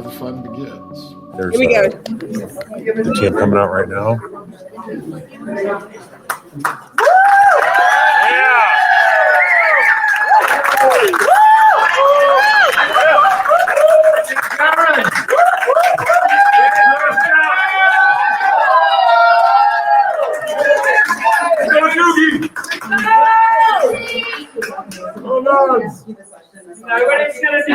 the fun begins. There's Here we go. a kid coming out right now. Nobody's gonna do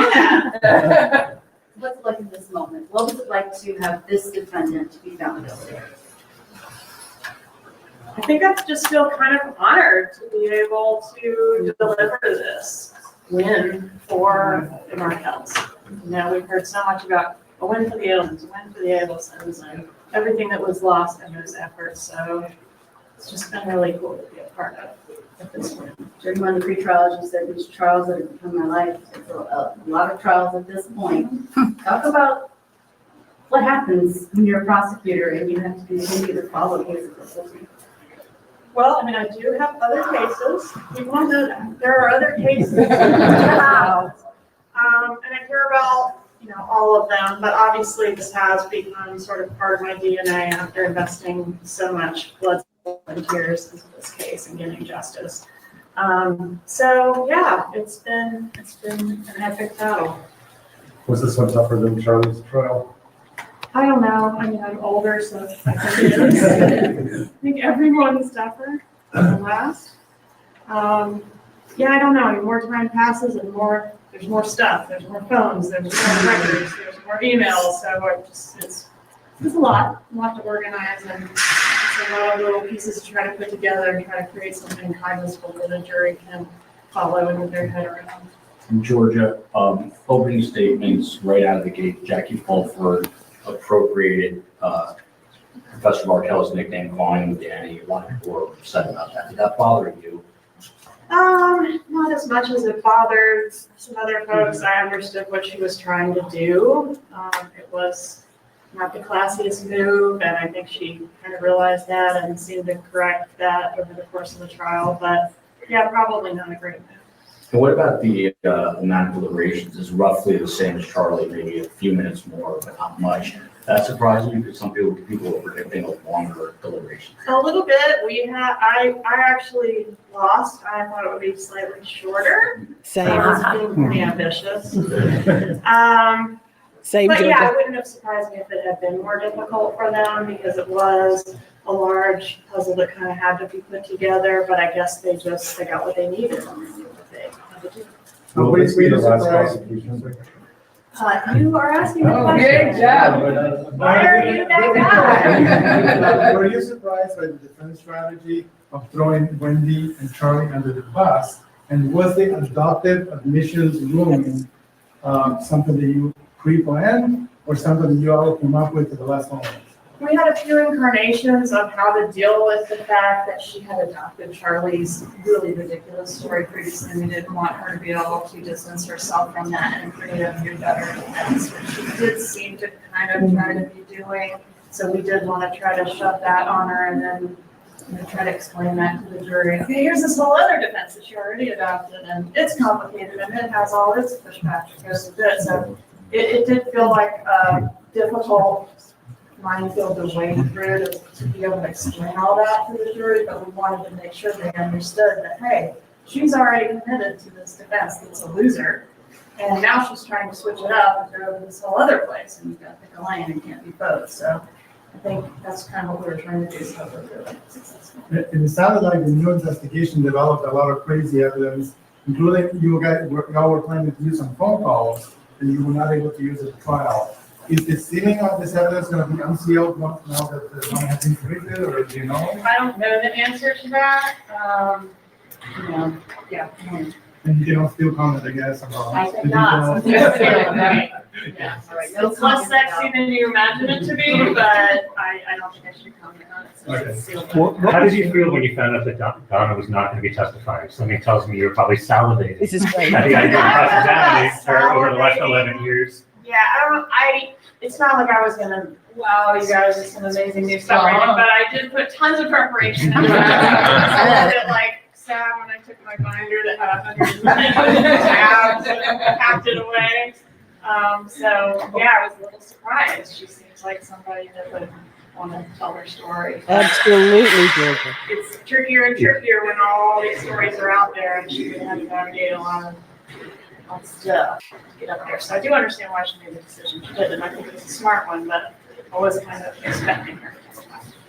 that. What's it like in this moment? What was it like to have this defendant be found guilty? I think I just feel kind of honored to be able to deliver this win for the Markels. You know, we've heard so much about a win for the Adelsons, a win for the Adelsons, and everything that was lost in those efforts. So it's just been really cool to be a part of this win. During one of the pre-trials, you said these trials that have become my life. It's a lot of trials at this point. Talk about what happens when you're a prosecutor and you have to continue to follow cases. Well, I mean, I do have other cases. People don't know that. There are other cases. And I care about, all of them, but obviously this has become sort of part of my DNA after investing so much blood and tears into this case and getting justice. So yeah, it's been an epic battle. Was this one tougher than Charlie's trial? I don't know. I mean, I'm older, so I think it is. I think everyone's tougher than the last. Yeah, I don't know. I mean, more time passes and there's more stuff. There's more phones. There's more records. There's more emails. So it's a lot to organize, and it's a lot of little pieces to try to put together and try to create something cognizable that a jury can follow and get their head around. From Georgia, opening statements right out of the gate, Jackie Fulford appropriated Professor Markel's nickname, calling him Danny. A lot of people were upset about that. Did that bother you? Not as much as it bothered some other folks. I understood what she was trying to do. It was not the classiest move, and I think she kind of realized that and seemed to correct that over the course of the trial. But yeah, probably not a great move. And what about the amount of deliberations? Is roughly the same as Charlie, maybe a few minutes more, but not much. That surprised me because some people were predicting a longer deliberation. A little bit. I actually lost. I thought it would be slightly shorter. Same. I was being pretty ambitious. Same. But Georgia. yeah, it wouldn't have surprised me if it had been more difficult for them because it was a large puzzle that kind of had to be put together. But I guess they got what they needed and they knew what they had to do. Will this be the last prosecution? You are asking me questions. Good job. Why are you that guy? Were you surprised by the defense strategy of throwing Wendy and Charlie under the bus? And was the adoptive admissions ruling something that you pre-planned or something that you all came up with at the last moment? We had a few incarnations of how to deal with the fact that she had adopted Charlie's really ridiculous story previously. We didn't want her to be able to distance herself from that and create a new better defense, which she did seem to kind of try to be doing. So we did want to try to shove that on her and then try to explain that to the jury. Okay, here's this whole other defense that she already adopted, and it's complicated and it has all its pushback that goes with it. So it did feel like a difficult minefield to wade through to be able to explain all that to the jury, but we wanted to make sure they understood that, hey, she's already committed to this defense that's a loser, and now she's trying to switch it up and go to this whole other place, and you've got to pick a lane and can't be both. So I think that's kind of what we were trying to do, so we're really successful. It sounded like the new investigation developed a lot of crazy evidence, including y'all were planning to use some phone calls that you were not able to use at the trial. Is the sealing of this evidence going to be unsealed now that the one has been convicted, or do you know? I don't know the answer to that. Yeah. And you cannot still comment, I guess, about. I think not. Yeah. It's less sexy than you imagine it to be, but I don't think I should comment on it. So Okay. it's sealed. How did you feel when you found out that Donna was not going to be testifying? Something tells me you were probably salivating. This is great. At the idea of cross-examining her over the last 11 years. Yeah, it's not like I was gonna, wow, you guys are some amazing new stuff right now, but I did put tons of preparation into it. I was a little bit like sad when I took my binder that had 100 tabs and packed it away. So, yeah, I was a little surprised. She seems like somebody that would want to tell her story. Absolutely, Georgia. It's trickier and trickier when all these stories are out there, and she would have to navigate a lot of stuff to get up there. So I do understand why she made the decision she did, and I think it was a smart one, but I was kind of expecting her.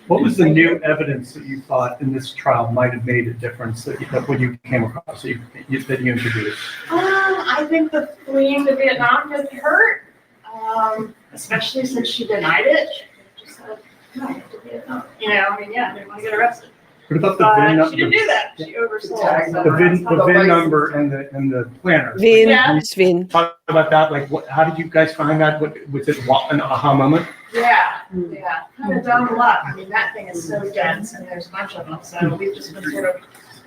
What was the new evidence that you thought in this trial might have made a difference that when you came across, that you introduced? I think the fleeing to Vietnam didn't hurt, especially since she denied it. She just said, no, I went to Vietnam. You know, I mean, yeah, I didn't want to get arrested. What about the VIN But number? she didn't do that. She oversold. So The VIN, that's the how- VIN number and the planner. Vin, Yeah. Miss Vin. Talk about that, like, how did you guys find that? Was it an aha moment? Yeah, kind of dumb luck. I mean, that thing is so dense and there's a bunch of them. So we've just been sort of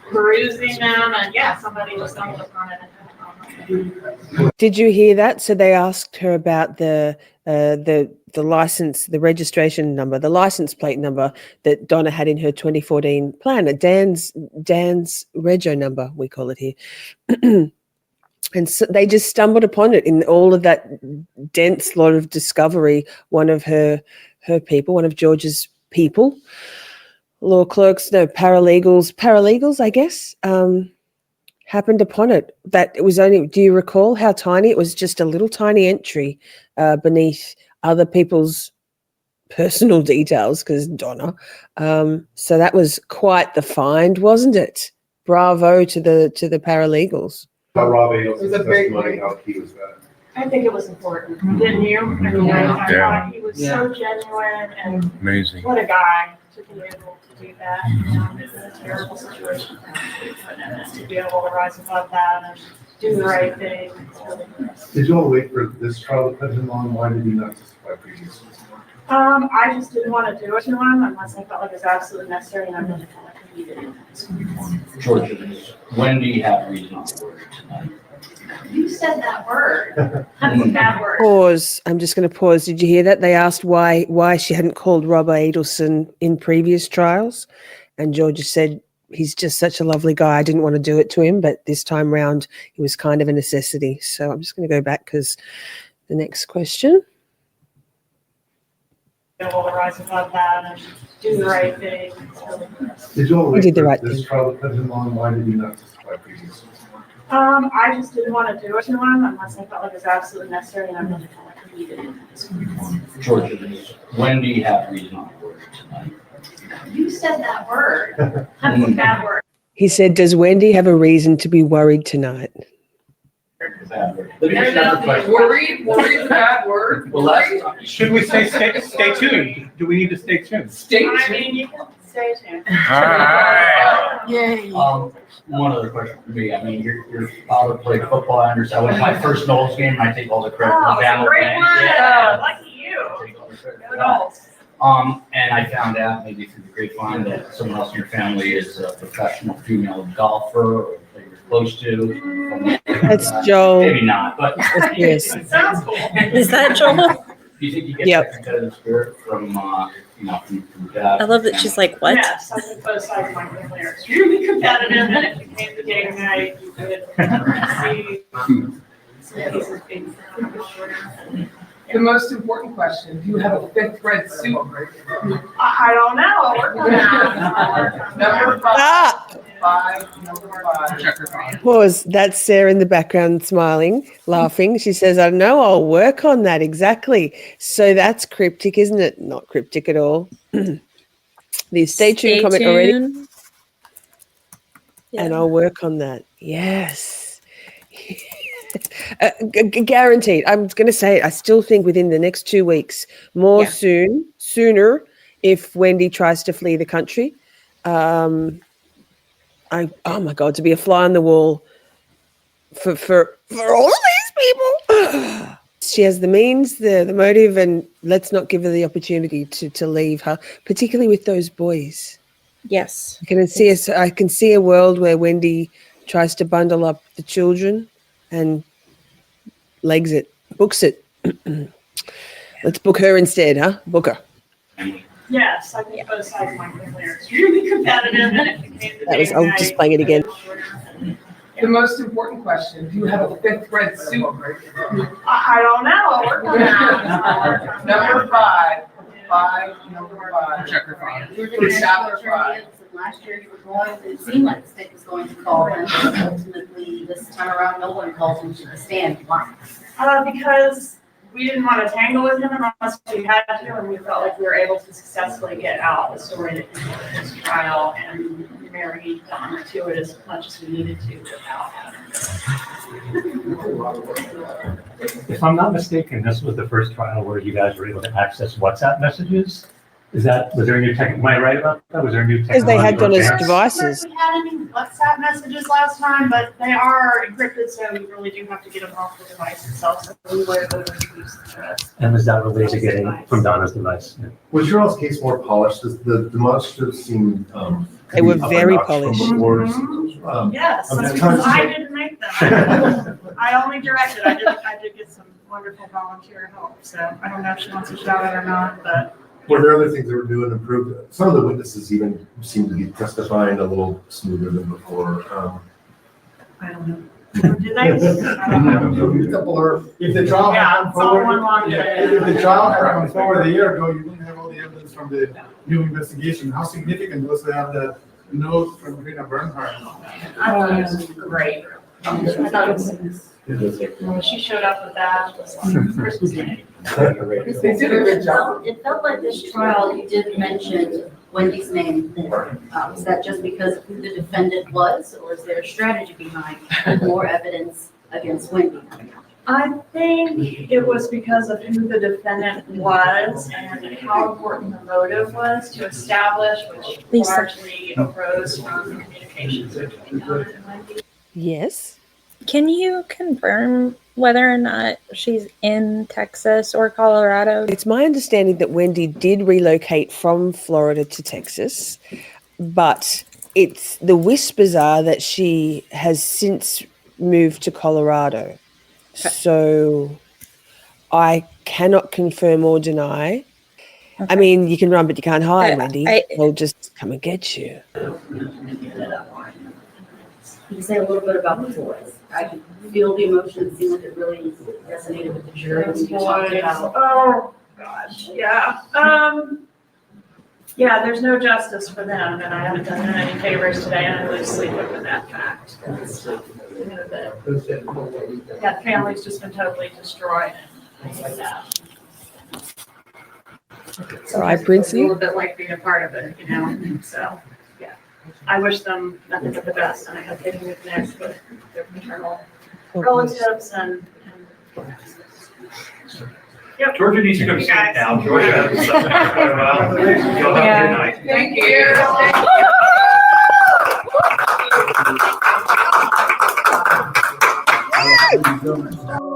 perusing them and yeah, somebody just stumbled upon it. Did you hear that? So they asked her about the license, the registration number, the license plate number that Donna had in her 2014 plan, Dan's rego number, we call it here. And so they just stumbled upon it in all of that dense lot of discovery. One of her people, one of Georgia's people, law clerks, no, paralegals, I guess, happened upon it. That it was only, do you recall how tiny? It was just a little tiny entry beneath other people's personal details, because Donna. So that was quite the find, wasn't it? Bravo to the paralegals. Rob Adelson's testimony, how key was that? I think it was important, didn't you? I mean, I thought he was so genuine and Amazing. what a guy to be able to do that. It's a terrible situation for him to be put in, and to be able to rise above that and do the right thing. It's really nice. Did you all wait for this trial to come along? Why did you not testify previously? I just didn't want to do it to him unless I felt like it was absolutely necessary, and I really felt like I needed it. Georgia, does Wendy have reason on the word tonight? You said that word. That's a bad word. Pause. I'm just going to pause. Did you hear that? They asked why she hadn't called Rob Adelson in previous trials, and Georgia said he's just such a lovely guy. I didn't want to do it to him, but this time round it was kind of a necessity. So I'm just going to go back because the next question. Able to rise above that and do the right thing. It's really nice. Did you all We wait did the for right this thing. trial to come along? Why did you not testify previously? I just didn't want to do it to him unless I felt like it was absolutely necessary, and I really felt like I needed it. Georgia, does Wendy have reason on the word tonight? You said that word. That's a bad word. He said, "Does Wendy have a reason to be worried tonight?" Bad word. Let me ask another question. Worried is a bad word. Well, last time. Should we say stay tuned? Do we need to stay tuned? I mean, you can stay tuned. Yay. One other question for me. I mean, your father played football. I understand. I went to my first Knowles game, and I take all the credit Oh, for it's a Bama. great one. Yeah. Lucky you. I take all the credit Go for that. Knowles. And I found out maybe through the grapevine that someone else in your family is a professional female golfer or that you're close to. That's Joel. Maybe not, but Yes. It sounds cool. Is that Joel? do you think you get Yep. that competitive spirit from dad? I love that she's like, what? Yes, I think both sides of my family are extremely competitive, and if you came to game night, you could see some pieces being thrown. The most important question, do you have a fifth red suit? I don't know. I'll work on that. Number Ah! number five. Pause. That's Sarah in the background smiling, laughing. She says, "I know, I'll work on that." Exactly. So that's cryptic, isn't it? Not cryptic at all. The stay tuned comment already. tuned. And I'll work on that. Yes. Guaranteed. I'm going to say it. I still think within the next 2 weeks, Yeah. sooner, if Wendy tries to flee the country. Oh my God, to be a fly on the wall for all of these people. She has the means, the motive, and let's not give her the opportunity to leave her, particularly with those boys. Yes. I can see a world where Wendy tries to bundle up the children and books it. Let's book her instead, huh? Book her. Yes, I think both sides of my family are extremely competitive, and if you came to That was, game I'm night, just playing it again. The most important question, do you have a fifth red suit? I don't know, I'll work on that. Number five, number five. You were doing Good job, extra five. trips, and last year you were going, it seemed like the state was going to call, and ultimately, this time around, no one calls him to the stand. Why? Because we didn't want to tangle with him unless we had to, and we felt like we were able to successfully get out the story that he told in his trial and marry Donna to it as much as we needed to without having to. If I'm not mistaken, this was the first trial where you guys were able to access WhatsApp messages. Was there a new tech, am I right about that? Was there a new Because they had technological Donna's advance? devices. We had any WhatsApp messages last time, but they are encrypted, so we really do have to get them off the device itself. So we were able to use the And was that related to getting from Donna's device? Yeah. Was your all's case more polished? The demonstratives seemed, They were up a very notch from polished. before. Yes, I'm just because trying I to- didn't make them. I only directed. I did get some wonderful volunteer help, so I don't know if she wants to shout it or not, but. Were there other things that were new and improved? Some of the witnesses even seemed to be testifying a little smoother than before. I don't know. Did they? I don't know. A couple are, if the trial Yeah, had come it's all one forward, long yeah, day. if the trial had come forward a year ago, you wouldn't have all the evidence from the new investigation. How significant was to have that note from Rena Bernhardt? I thought it was great. I thought it was, when she showed up with that, it was like Christmas Day. They did a good job. It felt like this trial, you did mention Wendy's name more. Was that just because of who the defendant was, or is there a strategy behind more evidence against Wendy? I think it was because of who the defendant was and how important the motive was to establish, which Lisa. largely arose from the communications between Donna and Wendy. Yes. Can you confirm whether or not she's in Texas or Colorado? It's my understanding that Wendy did relocate from Florida to Texas, but it's the whispers are that she has since moved to Colorado. So I cannot confirm or deny. I Okay. mean, you can run, but you can't hide, I- Wendy. I- They'll just come and get you. You can say a little bit about the boys. I can feel the emotion. It seemed like it really resonated with the jury when you talked about. Oh, gosh, yeah. Yeah, there's no justice for them, and I haven't done them any favors today, and I lose sleep over that fact. You know, that family's just been totally destroyed. I hate that. All right, It's a Princey. little bit like being a part of it, you know, so, yeah. I wish them nothing but the best, and I hope they can connect with their maternal relatives and. Yep. Georgia needs to go to You sleep guys. now. Georgia. You'll have a good night. Thank you. Thank you.